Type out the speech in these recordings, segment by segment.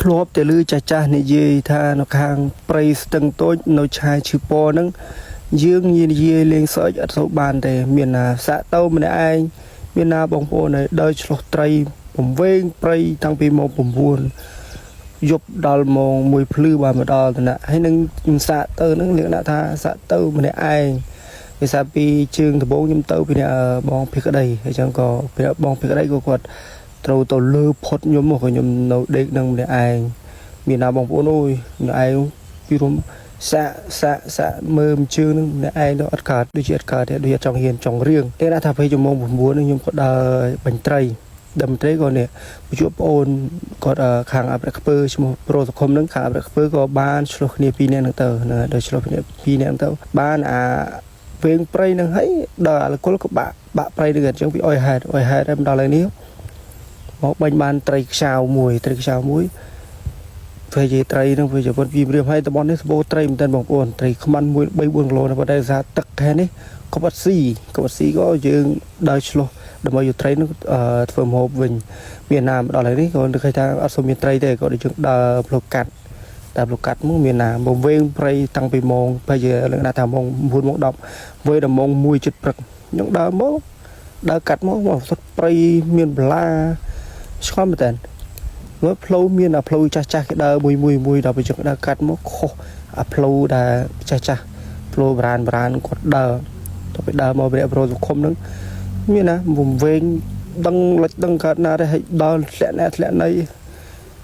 ធ្លាប់តែលឺចាស់ចាស់និយាយថានៅខាងព្រៃស្ទឹងតូចនៅឆាយឈឺពហ្នឹងយើងនិយាយលេងសើចអត់ទៅបានទេមានណាសាក់ទៅម្នាក់ឯងមានណាបងប្អូនឯងដើរឆ្លោះត្រីបំវែងព្រៃតាំងពីម៉ោង9យប់ដល់ម៉ោង1ភ្លឺបានមកដល់តំណាក់ហើយនឹងសាក់ទៅហ្នឹងលក្ខណៈថាសាក់ទៅម្នាក់ឯងវាសាពីជើងដំបងខ្ញុំទៅពីបងភីក្តីអញ្ចឹងក៏បងភីក្តីក៏គាត់ត្រូវទៅលើផុតខ្ញុំមកខ្ញុំនៅដេកនឹងម្នាក់ឯងមានណាបងប្អូនអើយម្នាក់ឯងពីរំសាក់មើលជើងនឹងម្នាក់ឯងទៅអត់កើតដូចជាអត់កើតទេដូចចង់ហ៊ានចង់រៀងតែថាពេលชั่วโมง9ខ្ញុំក៏ដើរបាញ់ត្រីដើមត្រីក៏នេះជួបប្អូនគាត់ខាងអាប់រ៉ាខ្ពើឈ្មោះប្រូសង្គមនឹងខាងអាប់រ៉ាខ្ពើក៏បានឆ្លោះគ្នា2នាក់ហ្នឹងទៅដល់ឆ្លោះគ្នា2នាក់ទៅបានអាវែងព្រៃហ្នឹងហើយដល់អាលកុលក៏បាក់ព្រៃនឹងអញ្ចឹងពីអុយហេតុហើយដល់ហើយនេះមកបាញ់បានត្រីខ្ចៅមួយពេលជាត្រីហ្នឹងវាជាប៉ុនពីរៀបឲ្យតំបន់នេះស្បូរត្រីមែនតើបងប្អូនត្រីខ្មាន់1 3 4គីឡូណាប៉ុន្តែសារទឹកខែនេះក៏អត់ស៊ីក៏យើងដើរឆ្លោះដើម្បីយកត្រីនោះធ្វើម្ហូបវិញមានណាមកដល់ហើយនេះក៏នឹកឃើញថាអត់សូវមានត្រីទេក៏ដូចយើងដើរផ្លូវកាត់មកមានណាមកវែងព្រៃតាំងពីម៉ោងពេលជាលក្ខណៈថាម៉ោង9ម៉ោង10វេដល់ម៉ោង1 ជិតព្រឹកខ្ញុំដើរកាត់មកសុទ្ធព្រៃមានបន្លាឆ្ងល់មែនតើមើលផ្លូវមានអាផ្លូវចាស់គេដើរមួយដល់ពេលយើងដើរកាត់មកខុសអាផ្លូវដែលចាស់ផ្លូវបរាណគាត់ដើរទៅពេលដើរមកវាប្រូសង្គមហ្នឹងមានណាវងវែងដឹងកើតណាទេឲ្យដល់ធ្លាក់ណី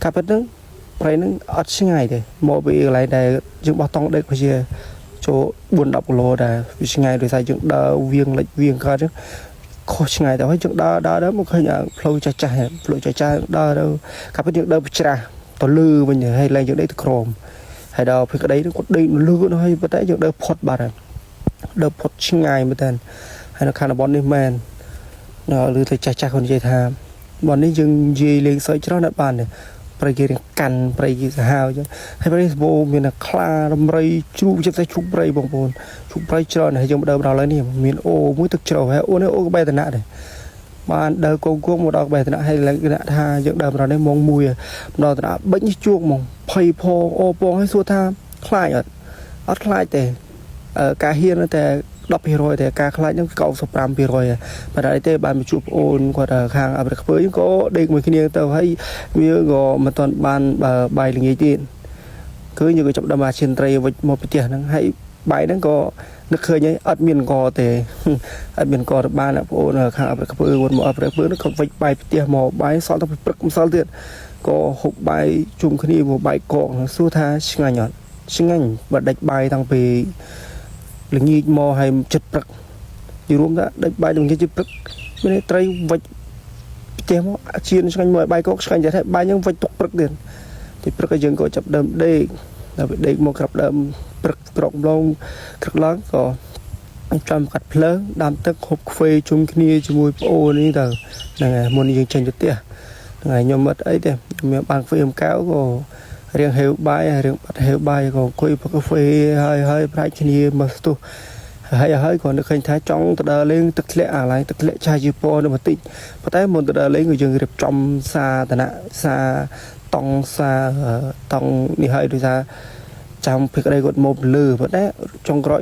កាប់ហ្នឹងព្រៃហ្នឹងអត់ឆ្ងាយទេមកពីកន្លែងដែលយើងបោះតង់ដេកវាចូល4 10គីឡូដែរវាឆ្ងាយដោយសារយើងដើរវៀងលិចវៀងកើតហ្នឹងខុសឆ្ងាយទៅហើយយើងដើរមកឃើញផ្លូវចាស់ដើរទៅកាប់យើងដើរប្រច្រាស់ទៅលឺវិញហើយឡើងយើងដេកទៅក្រោមហើយដល់ពេលក្តីគាត់ដេកលឺទៅហើយប៉ុន្តែយើងដើរផុតបាត់ហើយដើរផុតឆ្ងាយមែនតើហើយនៅខាងតំបន់នេះមែនឬទៅចាស់គាត់និយាយថាតំបន់នេះយើងនិយាយលេងសើចច្រើនអត់បានទេព្រៃគេរៀងកាន់ព្រៃគេសាហាវអញ្ចឹងហើយព្រៃស្បូមានខ្លារំរីជ្រូកចិត្តតែជ្រូកព្រៃបងប្អូនជ្រូកព្រៃច្រើនហើយយើងដើរដល់ហើយនេះមានអូមួយទឹកជ្រៅហើយអូនេះអូក្បែរតំណាក់ដែរបានដើរគងមកដល់ក្បែរតំណាក់ហើយលក្ខណៈថាយើងដើរដល់នេះម៉ោង1ដល់តំណាក់បិញជួកហ្មងភ័យផអូពងហើយសួរថាខ្លាចអត់ខ្លាចទេការហ៊ានតែ10% តែការខ្លាចហ្នឹង95%ប៉ុន្តែទេបានមកជួបប្អូនគាត់ខាងអាប់រ៉ាខ្ពើក៏ដេកមួយគ្នាទៅហើយវាក៏មិនទាន់បានបាយល្ងាចទៀតគឺយើងក៏ចាប់ដើមអាឈានត្រីវិចមកផ្ទះហ្នឹងហើយបាយហ្នឹងក៏នឹកឃើញហើយអត់មានកទេអត់មានកទៅបានប្អូនខាងអាប់រ៉ាខ្ពើគាត់មកអាប់រ៉ាខ្ពើហ្នឹងក៏វិចបាយផ្ទះមកបាយសល់ទៅព្រឹកម្សិលទៀតក៏ហូបបាយជុំគ្នាមកបាយកកសួរថាឆ្ងាញ់អត់ឆ្ងាញ់បើដាច់បាយតាំងពីល្ងាចមកហើយចិត្តព្រឹកយរួមថាដាច់បាយល្ងាចចិត្តព្រឹកមានត្រីវិចផ្ទះមកជៀនឆ្ងាញ់មកបាយកកឆ្ងាញ់តែបាយយើងវិចទុកព្រឹកទៀតទីព្រឹកឲ្យយើងក៏ចាប់ដើមដេកដល់ពេលដេកមកក្រាប់ដើមព្រឹកត្រកម្លងក្រឹកឡើងក៏ចាំកាត់ភ្លើងដាំទឹកហូបខ្វេជុំគ្នាជាមួយប្អូននេះទៅហ្នឹងហើយមុនយើងចេញទៅផ្ទះហ្នឹងហើយខ្ញុំអត់អីទេខ្ញុំបានខ្វេមកៅក៏រៀងហេវបាយរៀងបាត់ហេវបាយក៏អង្គុយកាហ្វេហើយប្រាច់គ្នាមកស្ទុះហើយក៏នឹកឃើញថាចង់ទៅដើរលេងទឹកធ្លាក់អាឡៃទឹកធ្លាក់ឆាយជីពណ៌នៅបន្តិចប៉ុន្តែមុនទៅដើរលេងក៏យើងរៀបចំសារតនៈសារតង់នេះហើយដូចថាចាំភេកក្តីគាត់មកលើប៉ុន្តែចុងក្រោយ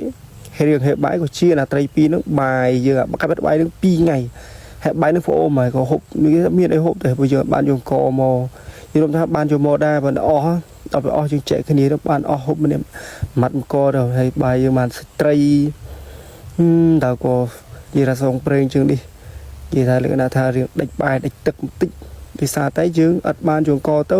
រៀងហេវបាយក៏ជាអាត្រី2ហ្នឹងបាយយើងកាប់បាយហ្នឹង2ថ្ងៃហើយបាយហ្នឹងប្អូនមកក៏ហូបមានអីហូបតែព្រោះយើងបានយកកមកយល់ថាបានយកមកដែរបើអស់ដល់ពេលអស់យើងចែកគ្នាទៅបានអស់ហូបម្នាក់ម៉ាត់អង្គទៅហើយបាយយើងបានត្រីដល់ក៏និយាយថាសងប្រេងជាងនេះនិយាយថាលក្ខណៈថារៀងដាច់បាយដាច់ទឹកបន្តិចពីសារតែយើងអត់បានយកអង្គទៅ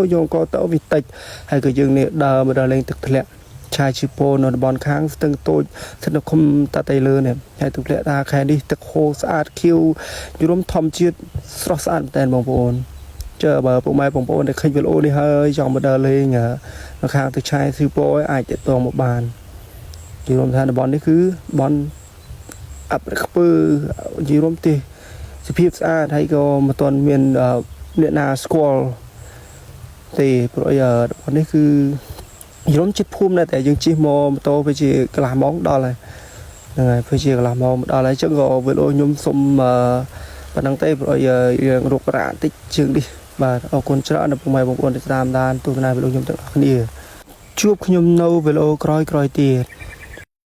វាតិចហើយក៏យើងនេះដើរមកដល់លេងទឹកធ្លាក់ឆាយជីពនៅតំបន់ខាងស្ទឹងតូចស្ថិតនៅឃុំតាតៃលើនេះហើយទឹកធ្លាក់ថាខែនេះទឹកហូរស្អាតខៀវយល់ធម្មជាតិស្រស់ស្អាតតែបងប្អូនchờ bà phụ mai bồng bồn để khinh về ô đi hơi chọn một đợt lên nó khang từ chai siêu po ấy ai chạy toàn một bàn chỉ làm sao là bọn đấy cứ bọn ập bự chỉ làm thì phim xa thấy có một tuần miền điện na squall thì bây giờ bọn đấy cứ chỉ làm chip phum này tại dương chip mò to phải chỉ làm món đó này này phải chỉ làm món đó này chứ có với ô nhôm xôm bạn đang tay bây giờ ruột rạ tích trường đi បាទអរគុណច្រើនដល់ពុកម៉ែបងប្អូនដែលតាមដានទស្សនាវីដេអូខ្ញុំទាំងអស់គ្នាជួបខ្ញុំនៅវីដេអូក្រោយៗទៀត